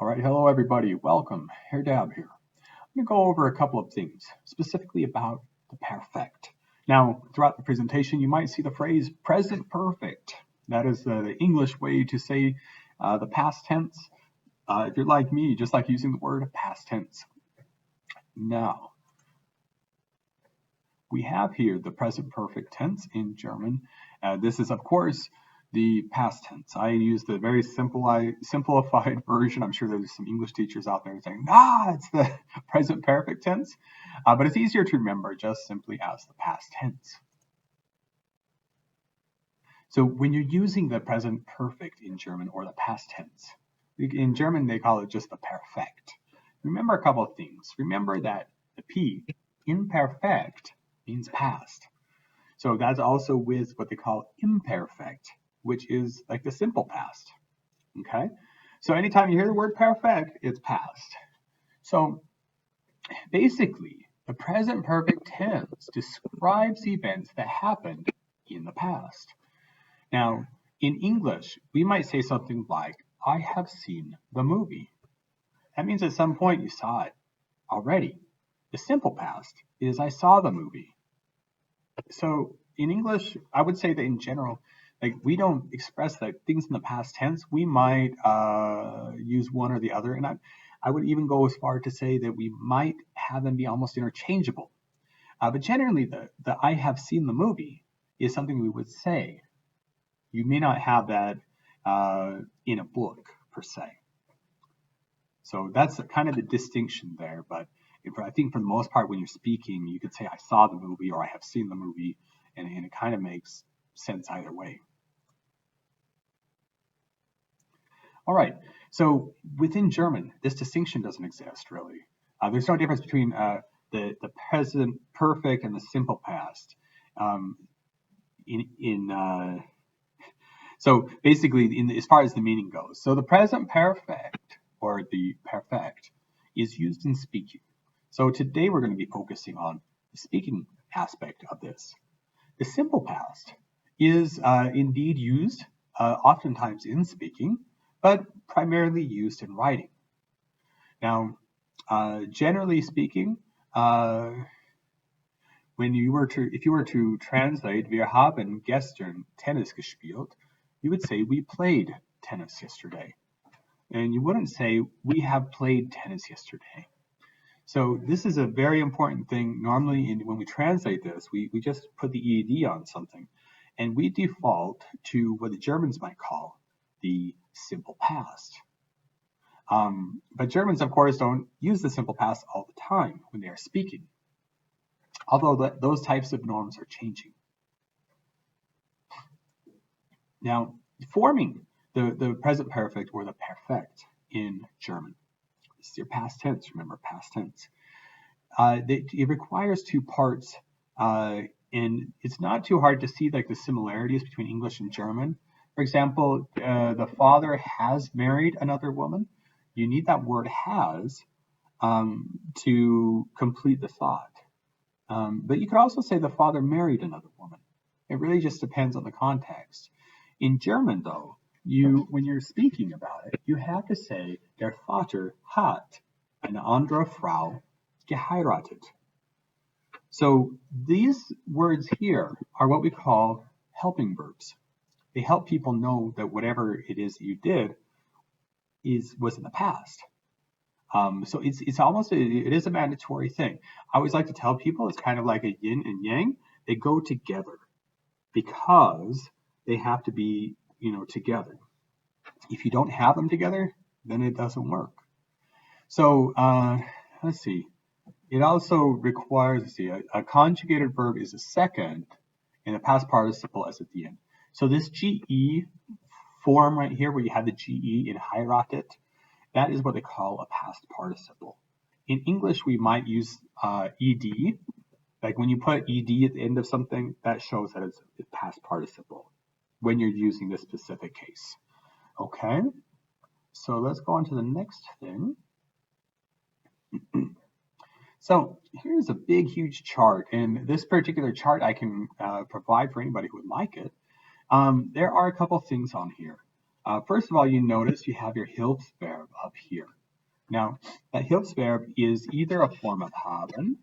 All right, hello everybody. Welcome. Hlbs here. I'm going to go over a couple of things, specifically about the perfect. Now, throughout the presentation, you might see the phrase present perfect. That is the English way to say the past tense. If you're like me, you just like using the word past tense. Now, we have here the present perfect tense in German. This is, of course, the past tense. I use the very simplified version. I'm sure there's some English teachers out there saying, nah, it's the present perfect tense. But it's easier to remember just simply as the past tense. So when you're using the present perfect in German or the past tense, in German they call it just the perfect. Remember a couple of things. Remember that the P, imperfect, means past. So that's also with what they call imperfect, which is like the simple past. Okay? So anytime you hear the word perfect, it's past. So basically, the present perfect tense describes events that happened in the past. Now, in English, we might say something like, I have seen the movie. That means at some point you saw it already. The simple past is I saw the movie. So in English, I would say that in general, like we don't express like things in the past tense. We might use one or the other, and I would even go as far to say that we might have them be almost interchangeable. But generally, the I have seen the movie is something we would say. You may not have that in a book per se. So that's kind of the distinction there. But I think for the most part, when you're speaking, you could say I saw the movie or I have seen the movie, and it kind of makes sense either way. All right, so within German, this distinction doesn't exist really. There's no difference between the present perfect and the simple past. So basically, as far as the meaning goes, so the present perfect or the perfect is used in speaking. So today we're going to be focusing on the speaking aspect of this. The simple past is indeed used oftentimes in speaking, but primarily used in writing. Now, generally speaking, if you were to translate, wir haben gestern Tennis gespielt, you would say we played tennis yesterday. And you wouldn't say we have played tennis yesterday. So this is a very important thing. Normally, when we translate this, we just put the ED on something, and we default to what the Germans might call the simple past. But Germans, of course, don't use the simple past all the time when they are speaking, although those types of norms are changing. Now, forming the present perfect or the perfect in German, this is your past tense, remember, past tense. It requires two parts, and it's not too hard to see like the similarities between English and German. For example, the father has married another woman. You need that word has to complete the thought. But you could also say the father married another woman. It really just depends on the context. In German, though, when you're speaking about it, you have to say der Vater hat eine andere Frau geheiratet. So these words here are what we call helping verbs. They help people know that whatever it is that you did was in the past. So it's almost it is a mandatory thing. I always like to tell people it's kind of like a yin and yang. They go together because they have to be together. If you don't have them together, then it doesn't work. So let's see. It also requires a conjugated verb is a second, and the past participle is at the end. So this GE form right here, where you have the GE in heiratet, that is what they call a past participle. In English, we might use ED. Like when you put ED at the end of something, that shows that it's a past participle when you're using this specific case. Okay, so let's go on to the next thing. So here's a big, huge chart, and this particular chart I can provide for anybody who would like it. There are a couple things on here. First of all, you notice you have your Hlbs verb up here. Now, that Hlbs verb is either a form of haben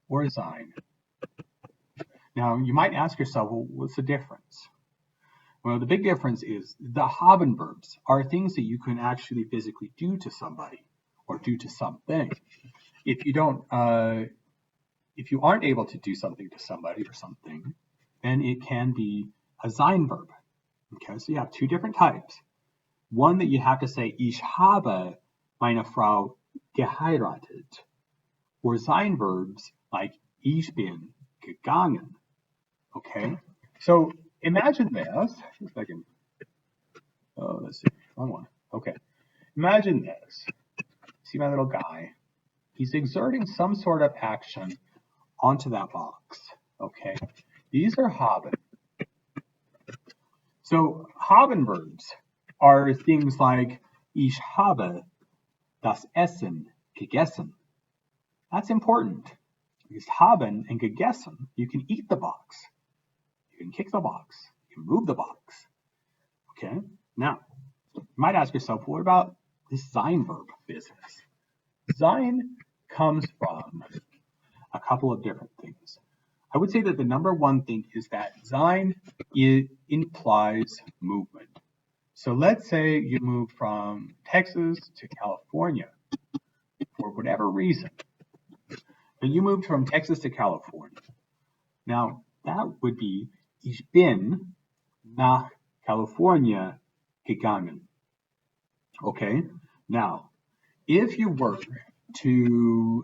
or sein. Now, you might ask yourself, well, what's the difference? Well, the big difference is the haben verbs are things that you can actually physically do to somebody or do to something. If you aren't able to do something to somebody or something, then it can be a sein verb. Okay, so you have two different types. One that you have to say, ich habe meine Frau geheiratet, or sein verbs like ich bin gegangen. Okay, so imagine this. If I can, let's see, wrong one. Okay, imagine this. See my little guy? He's exerting some sort of action onto that box. Okay, these are haben. So haben verbs are things like ich habe das Essen gegessen. That's important because haben and gegessen, you can eat the box, you can kick the box, you can move the box. Okay, now you might ask yourself, what about this sein verb business? Sein comes from a couple of different things. I would say that the number one thing is that sein implies movement. So let's say you move from Texas to California for whatever reason. But you moved from Texas to California. Now, that would be ich bin nach California gegangen. Okay? Now, if you were to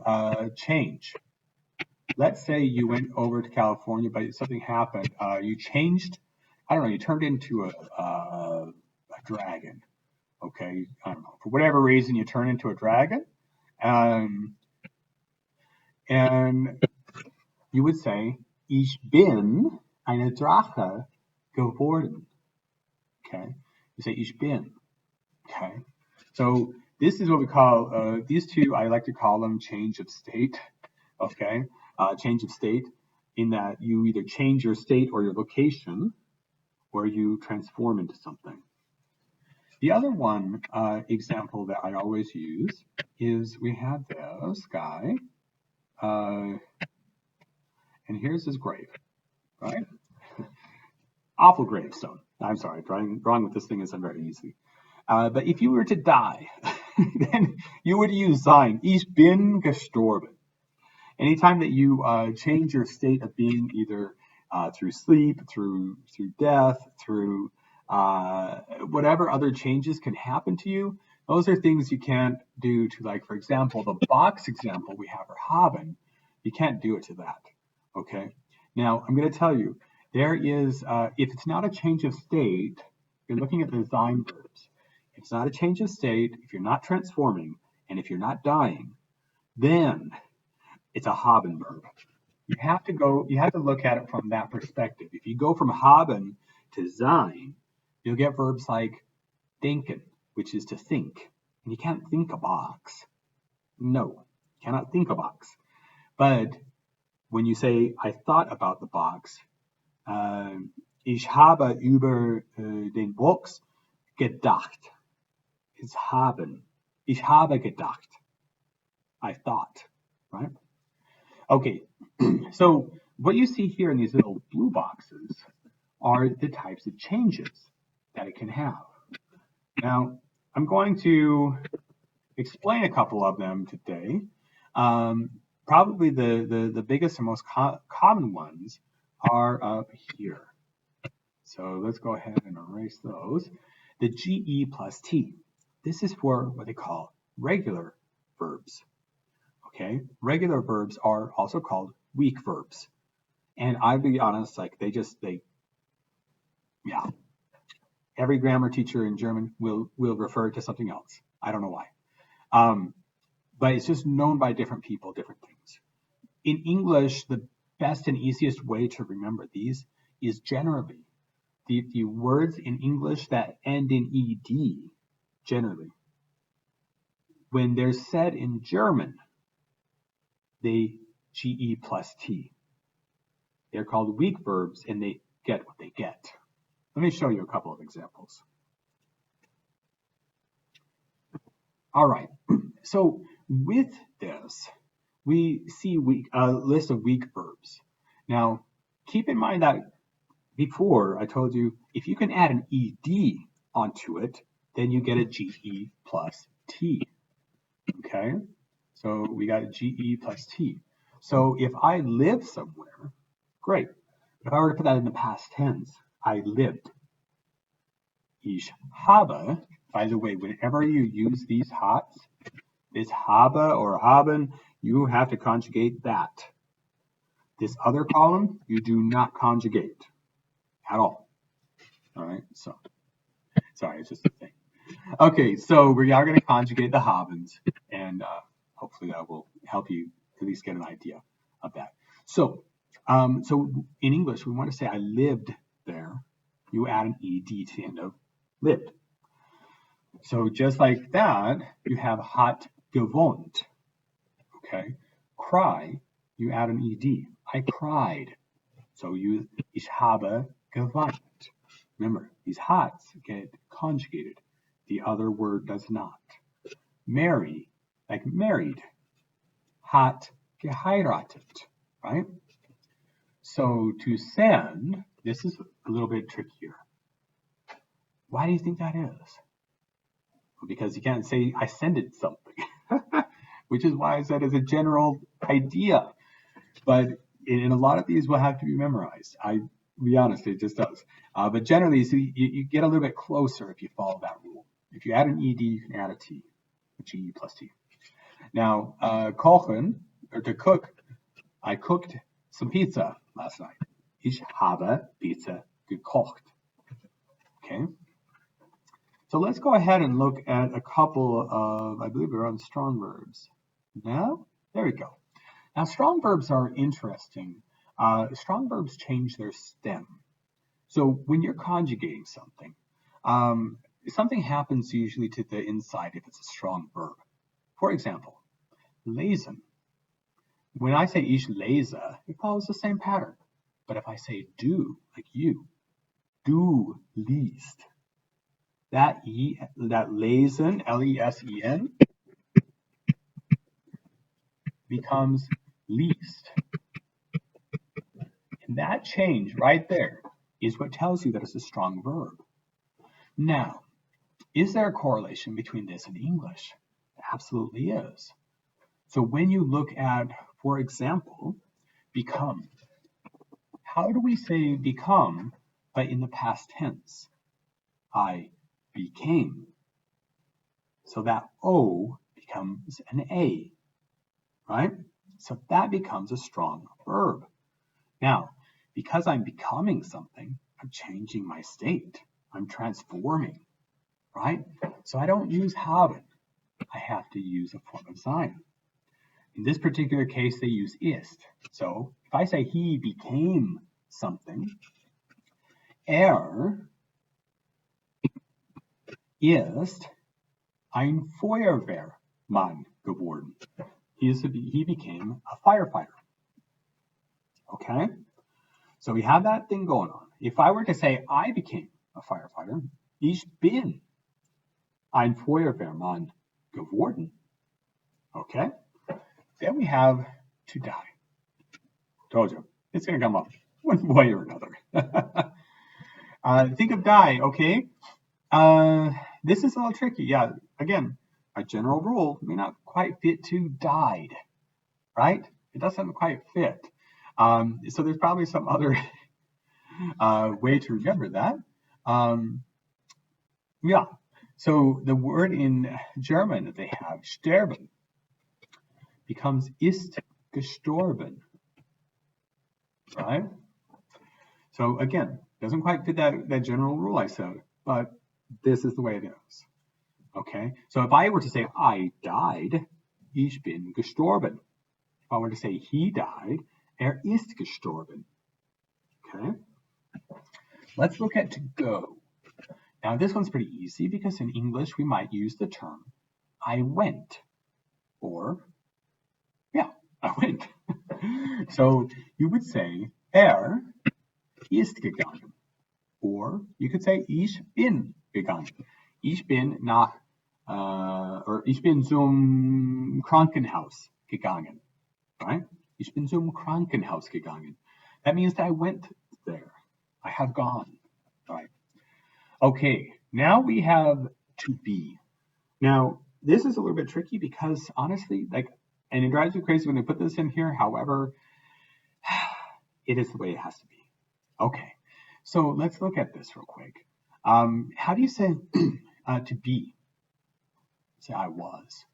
change, let's say you went over to California, but something happened. You changed, I don't know, you turned into a dragon. Okay, I don't know, for whatever reason, you turn into a dragon. And you would say, ich bin eine Drache geworden. Okay, you say ich bin. Okay, so this is what we call, these two, I like to call them change of state. Okay, change of state, in that you either change your state or your location, or you transform into something. The other one example that I always use is we have this guy, and here's his grave, right? Awful gravestone. I'm sorry, drawing with this thing isn't very easy. But if you were to die, then you would use sein. Ich bin gestorben. Anytime that you change your state of being, either through sleep, through death, through whatever other changes can happen to you, those are things you can't do to, like, for example, the box example we have for haben. You can't do it to that. Okay. Now I'm going to tell you, there is, if it's not a change of state, you're looking at the sein verbs. If it's not a change of state, if you're not transforming, and if you're not dying, then it's a haben verb. You have to look at it from that perspective. If you go from haben to sein, you'll get verbs like denken, which is to think. And you can't think a box. No, you cannot think a box. But when you say, I thought about the box, ich habe über den Box gedacht. It's haben. Ich habe gedacht. I thought, right? Okay, so what you see here in these little blue boxes are the types of changes that it can have. Now, I'm going to explain a couple of them today. Probably the biggest and most common ones are up here. So let's go ahead and erase those. The GE plus T. This is for what they call regular verbs. Okay, regular verbs are also called weak verbs. And I'll be honest, like every grammar teacher in German will refer to something else. I don't know why. But it's just known by different people, different things. In English, the best and easiest way to remember these is generally the words in English that end in ed, generally, when they're said in German, they GE plus T. They're called weak verbs, and they get what they get. Let me show you a couple of examples. All right, so with this, we see a list of weak verbs. Now, keep in mind that before I told you, if you can add an ed onto it, then you get a ge plus t. Okay, so we got a ge plus t. So if I live somewhere, great. If I were to put that in the past tense, I lived. Ich habe, by the way, whenever you use these hats, this habe or haben, you have to conjugate that. This other column, you do not conjugate at all. All right, so, sorry, it's just a thing. Okay, so we are going to conjugate the habens, and hopefully that will help you at least get an idea of that. So, so in English, we want to say I lived there. You add an ed to the end of lived. So just like that, you have hat gewohnt. Okay, cry, you add an ed. I cried. So ich habe geweint. Remember, these hats get conjugated. The other word does not. Marry, like married. Hat geheiratet, right? So to send, this is a little bit trickier. Why do you think that is? Well, because you can't say I sended something, which is why I said as a general idea. But in a lot of these will have to be memorized. To be honest, it just does. But generally, so you get a little bit closer if you follow that rule. If you add an ed, you can add a t, a ge plus t. Now, kochen, or to cook, I cooked some pizza last night. Ich habe Pizza gekocht. Okay. So let's go ahead and look at a couple of, I believe we're on strong verbs. Now, there we go. Now, strong verbs are interesting. Strong verbs change their stem. So when you're conjugating something, something happens usually to the inside if it's a strong verb. For example, lesen. When I say ich lese, it follows the same pattern. But if I say du, like you, du liest, that lesen, L-E-S-E-N, becomes least. And that change right there is what tells you that it's a strong verb. Now, is there a correlation between this and English? There absolutely is. So when you look at, for example, become, how do we say become, but in the past tense? I became. So that O becomes an A, right? So that becomes a strong verb. Now, because I'm becoming something, I'm changing my state. I'm transforming, right? So I don't use haben. I have to use a form of sein. In this particular case, they use ist. So if I say he became something, ist ein Feuerwehrmann geworden. He became a firefighter. Okay? So we have that thing going on. If I were to say I became a firefighter, ich bin ein Feuerwehrmann geworden. Okay? Then we have to die. Told you, it's going to come up one way or another. Think of die, okay? This is a little tricky. Yeah, again, a general rule may not quite fit to died, right? It doesn't quite fit. So there's probably some other way to remember that. Yeah, so the word in German that they have, sterben, becomes ist gestorben, right? So again, doesn't quite fit that general rule I said, but this is the way it is. Okay, so if I were to say I died, ich bin gestorben. If I were to say he died, ist gestorben. Okay, let's look at to go. Now this one's pretty easy because in English we might use the term I went, or yeah, I went. So you would say ist gegangen. Or you could say ich bin gegangen. Ich bin nach or ich bin zum Krankenhaus gegangen. Right? Ich bin zum Krankenhaus gegangen. That means that I went there. I have gone. Right? Okay, now we have to be. Now, this is a little bit tricky because honestly, and it drives me crazy when they put this in here. However, it is the way it has to be. Okay, so let's look at this real quick. How do you say to be? Say I was.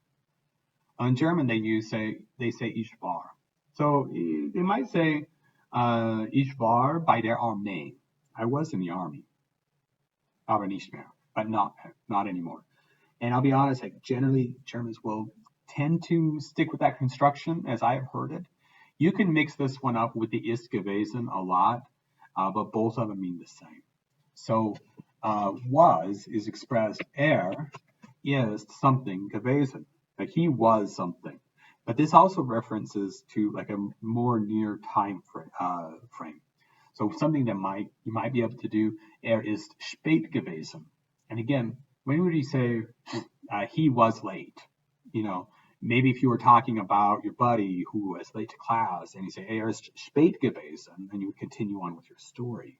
In German, they say ich war. So they might say ich war bei der Armee. I was in the army. Aber nicht mehr, but not anymore. And I'll be honest, generally Germans will tend to stick with that construction as I have heard it. You can mix this one up with the ist gewesen a lot, but both of them mean the same. So was is expressed ist something gewesen. Like he was something. But this also references to like a more near time frame. So something that you might be able to do, ist spät gewesen. And again, when would you say he was late? Maybe if you were talking about your buddy who was late to class and you say, ist spät gewesen, and you would continue on with your story.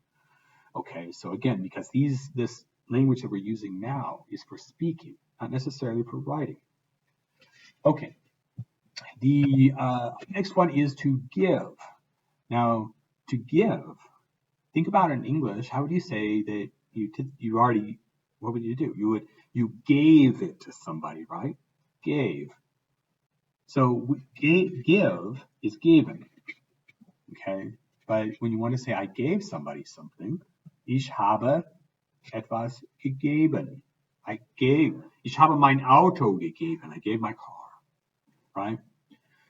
Okay, so again, because this language that we're using now is for speaking, not necessarily for writing. Okay, the next one is to give. Now, to give, think about it in English. How would you say that you already, what would you do? You gave it to somebody, right? Gave. So give is given. Okay, but when you want to say I gave somebody something, ich habe etwas gegeben. Ich habe mein Auto gegeben. I gave my car, right?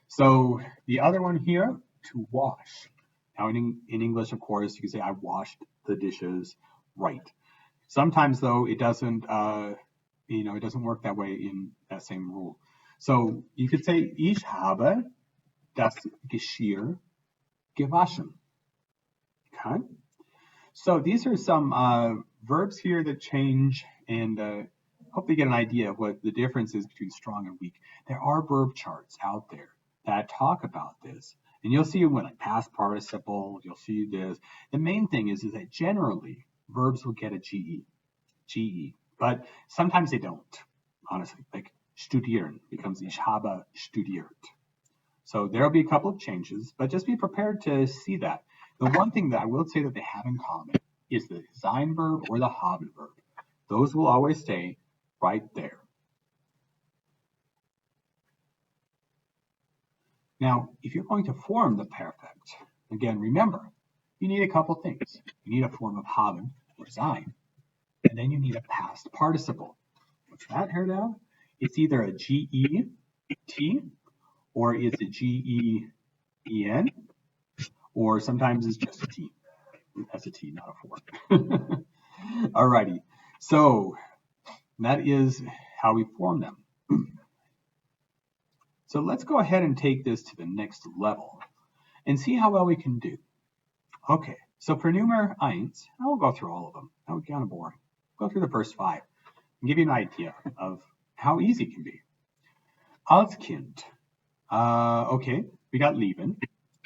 So the other one here, to wash. Now in English, of course, you can say I washed the dishes, right? Sometimes though, it doesn't, it doesn't work that way in that same rule. So you could say ich habe das Geschirr gewaschen. Okay. So these are some verbs here that change, and hope you get an idea of what the difference is between strong and weak. There are verb charts out there that talk about this, and you'll see when like past participle, you'll see this. The main thing is that generally verbs will get a GE, but sometimes they don't. Honestly, like studieren becomes ich habe studiert. So there'll be a couple of changes, but just be prepared to see that. The one thing that I will say that they have in common is the sein verb or the haben verb. Those will always stay right there. Now, if you're going to form the perfect, again, remember, you need a couple things. You need a form of haben or sein, and then you need a past participle. What's that here now? It's either a G-E-T or it's a G-E-E-N, or sometimes it's just a T. That's a T, not a 4. Alrighty, so that is how we form them. So let's go ahead and take this to the next level and see how well we can do. Okay, so for Nummer 1, I won't go through all of them. That would be kind of boring. Go through the first 5 and give you an idea of how easy it can be. Als Kind. Okay, we got lieben.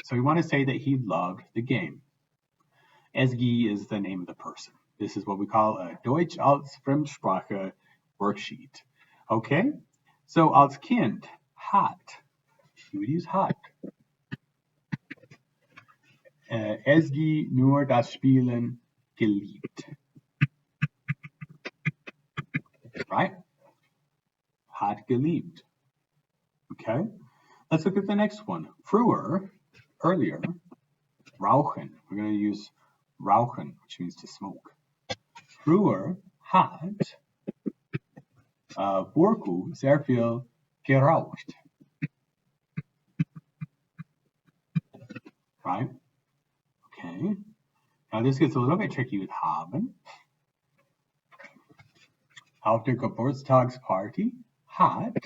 So we want to say that he loved the game. Esgi is the name of the person. This is what we call a Deutsch als Fremdsprache worksheet. Okay, so als Kind, hat. You would use hat. Esgi nur das Spielen geliebt. Right? Hat geliebt. Okay, let's look at the next one. Früher, earlier, rauchen. We're going to use rauchen, which means to smoke. Früher hat Burku sehr viel geraucht. Right? Okay. Now this gets a little bit tricky with haben. Auf der Geburtstagsparty hat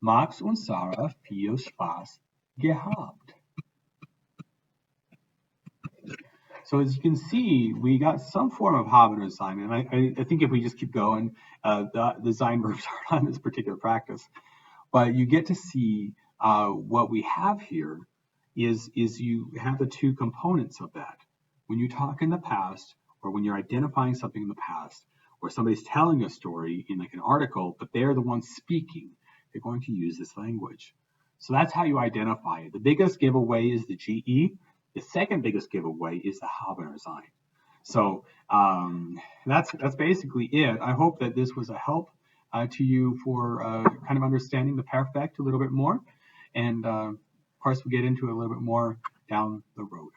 Max und Sarah viel Spaß gehabt. So as you can see, we got some form of haben sein, and I think if we just keep going, the sein verbs are on this particular practice. But you get to see what we have here is you have the two components of that. When you talk in the past, or when you're identifying something in the past, or somebody's telling a story in like an article, but they're the ones speaking, they're going to use this language. So that's how you identify it. The biggest giveaway is the GE. The second biggest giveaway is the haben sein. So that's basically it. I hope that this was a help to you for kind of understanding the perfect a little bit more. And of course, we'll get into it a little bit more down the road.